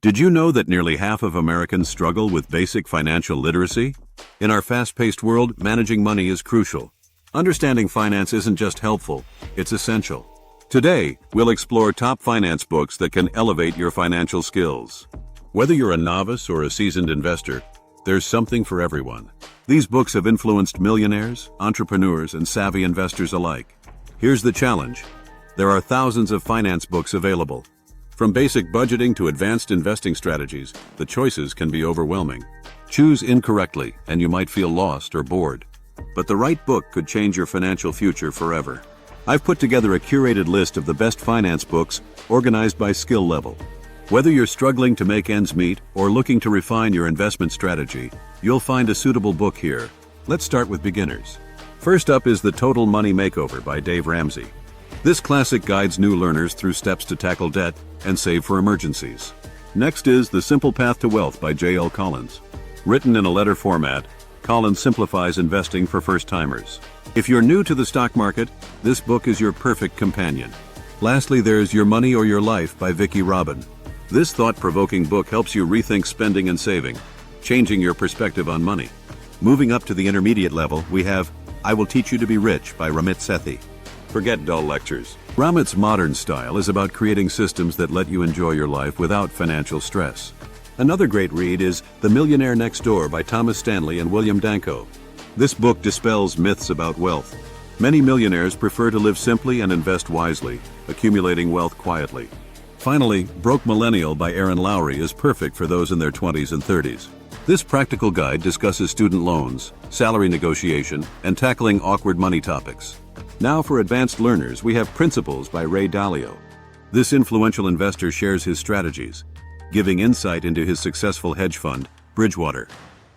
Did you know that nearly half of Americans struggle with basic financial literacy? In our fast-paced world, managing money is crucial. Understanding finance isn't just helpful, it's essential. Today, we'll explore top finance books that can elevate your financial skills. Whether you're a novice or a seasoned investor, there's something for everyone. These books have influenced millionaires, entrepreneurs, and savvy investors alike. Here's the challenge. There are thousands of finance books available. From basic budgeting to advanced investing strategies, the choices can be overwhelming. Choose incorrectly, and you might feel lost or bored. But the right book could change your financial future forever. I've put together a curated list of the best finance books, organized by skill level. Whether you're struggling to make ends meet or looking to refine your investment strategy, you'll find a suitable book here. Let's start with beginners. First up is The Total Money Makeover by Dave Ramsey. This classic guides new learners through steps to tackle debt and save for emergencies. Next is The Simple Path to Wealth by J.L. Collins. Written in a letter format, Collins simplifies investing for first-timers. If you're new to the stock market, this book is your perfect companion. Lastly, there's Your Money or Your Life by Vicki Robin. This thought-provoking book helps you rethink spending and saving, changing your perspective on money. Moving up to the intermediate level, we have I Will Teach You to Be Rich by Ramit Sethi. Forget dull lectures. Ramit's modern style is about creating systems that let you enjoy your life without financial stress. Another great read is The Millionaire Next Door by Thomas Stanley and William Danko. This book dispels myths about wealth. Many millionaires prefer to live simply and invest wisely, accumulating wealth quietly. Finally, Broke Millennial by Aaron Lowry is perfect for those in their 20s and 30s. This practical guide discusses student loans, salary negotiation, and tackling awkward money topics. Now for advanced learners, we have Principles by Ray Dalio. This influential investor shares his strategies, giving insight into his successful hedge fund, Bridgewater.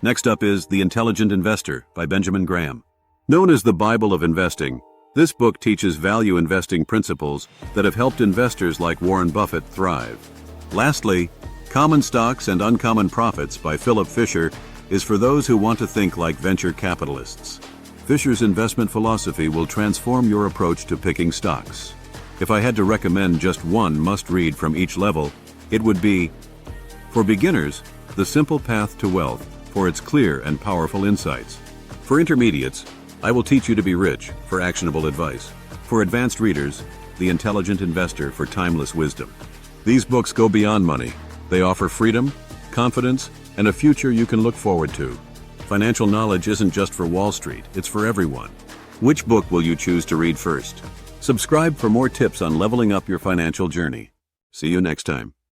Next up is The Intelligent Investor by Benjamin Graham. Known as the Bible of investing, this book teaches value investing principles that have helped investors like Warren Buffett thrive. Lastly, Common Stocks and Uncommon Profits by Philip Fisher is for those who want to think like venture capitalists. Fisher's investment philosophy will transform your approach to picking stocks. If I had to recommend just one must-read from each level, it would be, for beginners, The Simple Path to Wealth for its clear and powerful insights. For intermediates, I Will Teach You to Be Rich for actionable advice. For advanced readers, The Intelligent Investor for timeless wisdom. These books go beyond money. They offer freedom, confidence, and a future you can look forward to. Financial knowledge isn't just for Wall Street, it's for everyone. Which book will you choose to read first? Subscribe for more tips on leveling up your financial journey. See you next time.